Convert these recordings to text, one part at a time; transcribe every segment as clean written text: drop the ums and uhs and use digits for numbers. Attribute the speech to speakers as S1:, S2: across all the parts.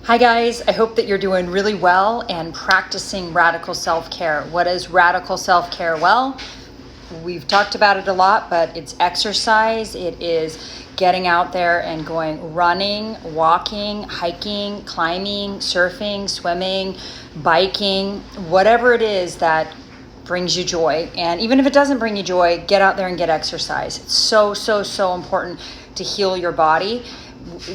S1: Hi guys, I hope that you're doing really well and practicing radical self-care. What is radical self-care? Well, we've talked about it a lot, but it's exercise. It is getting out there and going running, walking, hiking, climbing, surfing, swimming, biking, whatever it is that brings you joy. And even if it doesn't bring you joy, get out there and get exercise. It's so important to heal your body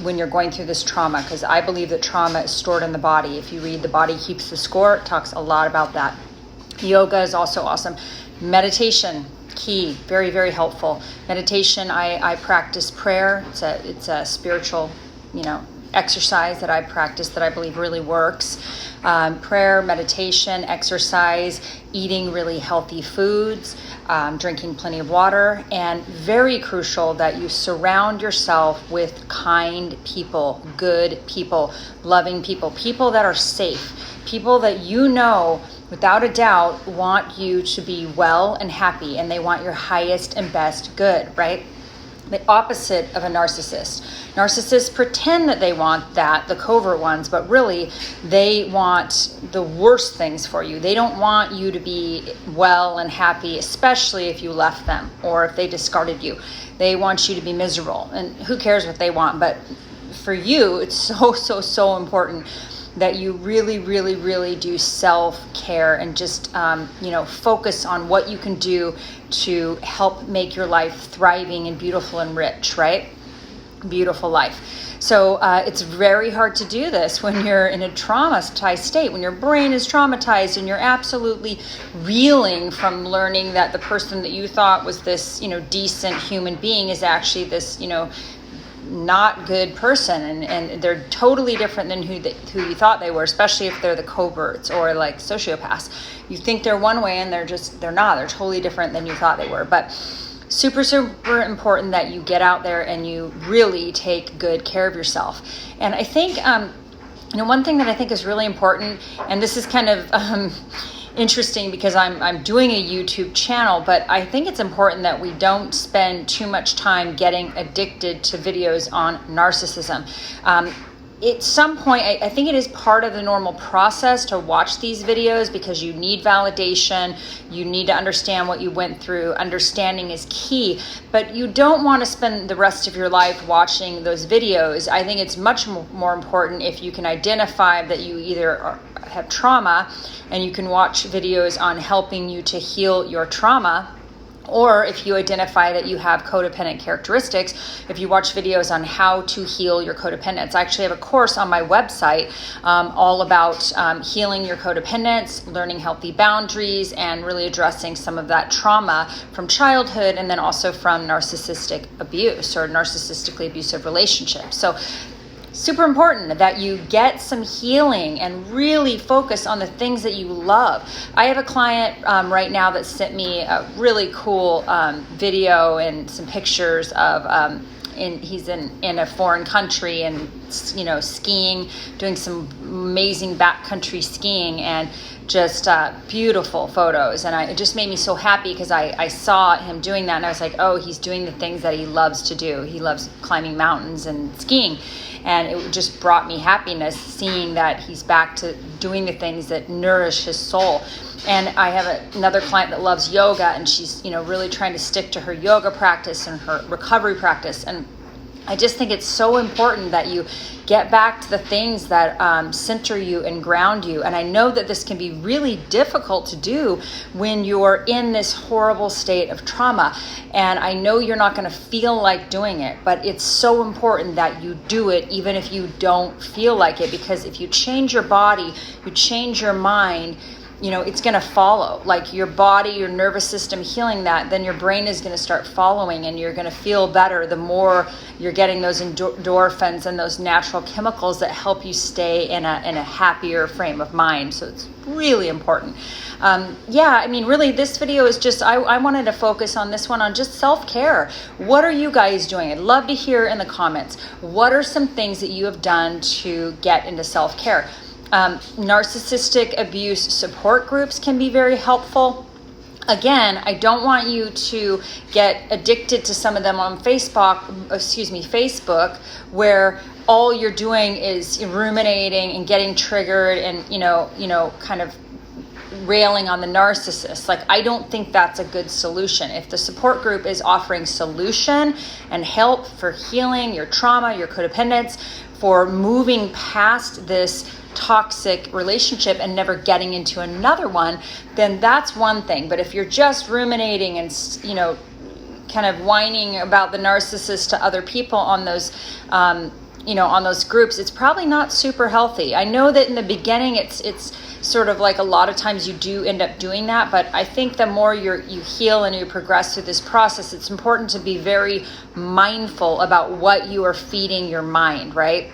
S1: when you're going through this trauma, because I believe that trauma is stored in the body. If you read The Body Keeps the Score, it talks a lot about that. Yoga is also awesome. Meditation, key, very helpful. Meditation, I practice prayer. It's a spiritual, exercise that I practice that I believe really works. Prayer, meditation, exercise, eating really healthy foods, drinking plenty of water, and very crucial that you surround yourself with kind people, good people, loving people, people that are safe, people that without a doubt want you to be well and happy, and they want your highest and best good, right? The opposite of a narcissist. Narcissists pretend that they want that, the covert ones, but really they want the worst things for you. They don't want you to be well and happy, especially if you left them or if they discarded you. They want you to be miserable, and who cares what they want? But for you, it's so important that you really do self-care and just, focus on what you can do to help make your life thriving and beautiful and rich, right? Beautiful life. So it's very hard to do this when you're in a traumatized state, when your brain is traumatized and you're absolutely reeling from learning that the person that you thought was this, decent human being is actually this, not good person, and they're totally different than who you thought they were, especially if they're the coverts or like sociopaths. You think they're one way and they're not. They're totally different than you thought they were. But super important that you get out there and you really take good care of yourself. And I think one thing that I think is really important, and this is kind of interesting because I'm doing a YouTube channel, but I think it's important that we don't spend too much time getting addicted to videos on narcissism. At some point, I think it is part of the normal process to watch these videos because you need validation. You need to understand what you went through. Understanding is key, but you don't want to spend the rest of your life watching those videos. I think it's much more important if you can identify that you either have trauma and you can watch videos on helping you to heal your trauma, or if you identify that you have codependent characteristics, if you watch videos on how to heal your codependence. I actually have a course on my website all about healing your codependence, learning healthy boundaries, and really addressing some of that trauma from childhood and then also from narcissistic abuse or narcissistically abusive relationships. So super important that you get some healing and really focus on the things that you love. I have a client right now that sent me a really cool video and some pictures of he's in a foreign country and skiing, doing some amazing backcountry skiing, and just beautiful photos. And it just made me so happy because I saw him doing that and I was like, oh, he's doing the things that he loves to do. He loves climbing mountains and skiing. And it just brought me happiness seeing that he's back to doing the things that nourish his soul. And I have another client that loves yoga, and she's really trying to stick to her yoga practice and her recovery practice. And I just think it's so important that you get back to the things that center you and ground you. And I know that this can be really difficult to do when you're in this horrible state of trauma. And I know you're not going to feel like doing it, but it's so important that you do it even if you don't feel like it. Because if you change your body, you change your mind, it's going to follow. Like your body, your nervous system healing that, then your brain is going to start following, and you're going to feel better the more you're getting those endorphins and those natural chemicals that help you stay in a happier frame of mind. So it's really important. Really this video is just, I wanted to focus on this one on just self-care. What are you guys doing? I'd love to hear in the comments. What are some things that you have done to get into self-care? Narcissistic abuse support groups can be very helpful. Again, I don't want you to get addicted to some of them on Facebook, where all you're doing is ruminating and getting triggered and, kind of railing on the narcissist. Like, I don't think that's a good solution. If the support group is offering solution and help for healing your trauma, your codependence, for moving past this toxic relationship and never getting into another one, then that's one thing. But if you're just ruminating and, kind of whining about the narcissist to other people on those, on those groups, it's probably not super healthy. I know that in the beginning, it's sort of like a lot of times you do end up doing that, but I think the more you heal and you progress through this process, it's important to be very mindful about what you are feeding your mind, right?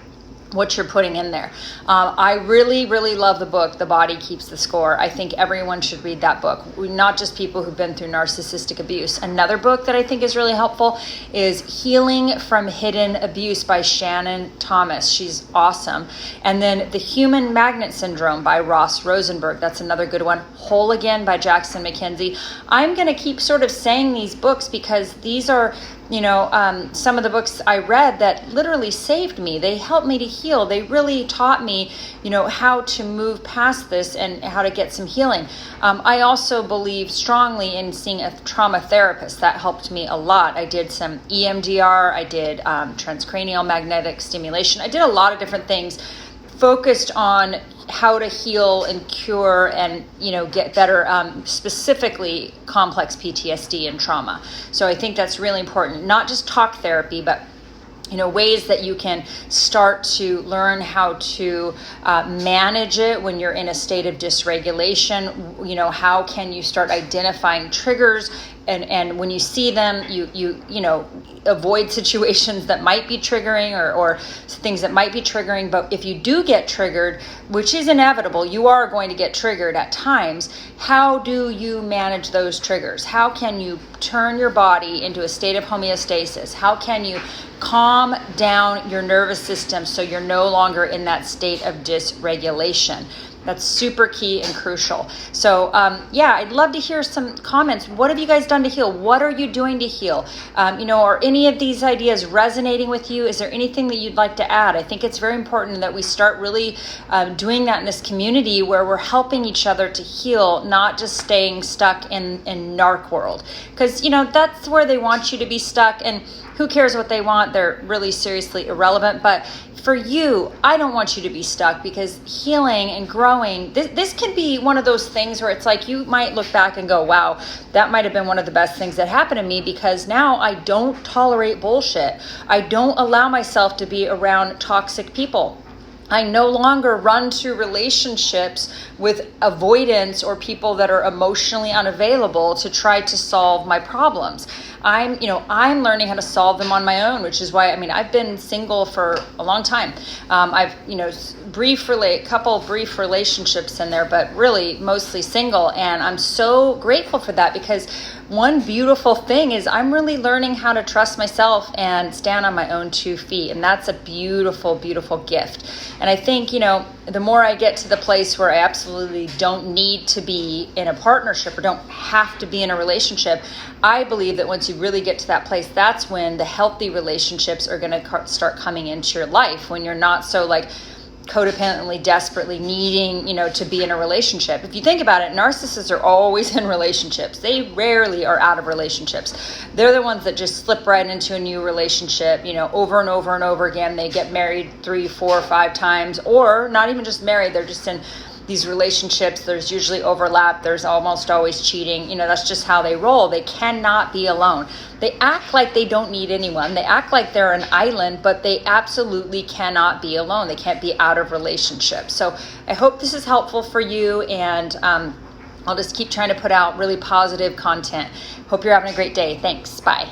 S1: What you're putting in there. I really, really love the book, The Body Keeps the Score. I think everyone should read that book, not just people who've been through narcissistic abuse. Another book that I think is really helpful is Healing from Hidden Abuse by Shannon Thomas. She's awesome. And then The Human Magnet Syndrome by Ross Rosenberg. That's another good one. Whole Again by Jackson McKenzie. I'm going to keep sort of saying these books because these are some of the books I read that literally saved me. They helped me to heal. They really taught me, how to move past this and how to get some healing. I also believe strongly in seeing a trauma therapist. That helped me a lot. I did some EMDR. I did transcranial magnetic stimulation. I did a lot of different things focused on how to heal and cure and get better, specifically complex PTSD and trauma. So I think that's really important. Not just talk therapy, but ways that you can start to learn how to manage it when you're in a state of dysregulation. How can you start identifying triggers, and when you see them, you avoid situations that might be triggering or things that might be triggering. But if you do get triggered, which is inevitable, you are going to get triggered at times. How do you manage those triggers? How can you turn your body into a state of homeostasis? How can you calm down your nervous system so you're no longer in that state of dysregulation? That's super key and crucial. So I'd love to hear some comments. What have you guys done to heal? What are you doing to heal? Are any of these ideas resonating with you? Is there anything that you'd like to add? I think it's very important that we start really doing that in this community where we're helping each other to heal, not just staying stuck in narc world. Because, that's where they want you to be stuck, and who cares what they want? They're really seriously irrelevant. But for you, I don't want you to be stuck, because healing and growing, this can be one of those things where it's like you might look back and go, wow, that might have been one of the best things that happened to me, because now I don't tolerate bullshit. I don't allow myself to be around toxic people. I no longer run to relationships with avoidance or people that are emotionally unavailable to try to solve my problems. I'm learning how to solve them on my own, which is why, I've been single for a long time. I've, couple brief relationships in there, but really mostly single. And I'm so grateful for that, because one beautiful thing is I'm really learning how to trust myself and stand on my own 2 feet. And that's a beautiful, beautiful gift. And I think, the more I get to the place where I absolutely don't need to be in a partnership or don't have to be in a relationship, I believe that once you really get to that place, that's when the healthy relationships are going to start coming into your life, when you're not so codependently, desperately needing, to be in a relationship. If you think about it, narcissists are always in relationships. They rarely are out of relationships. They're the ones that just slip right into a new relationship, over and over and over again. They get married 3, 4, 5 times, or not even just married. They're just in these relationships. There's usually overlap. There's almost always cheating. That's just how they roll. They cannot be alone. They act like they don't need anyone. They act like they're an island, but they absolutely cannot be alone. They can't be out of relationships. So I hope this is helpful for you, and I'll just keep trying to put out really positive content. Hope you're having a great day. Thanks. Bye.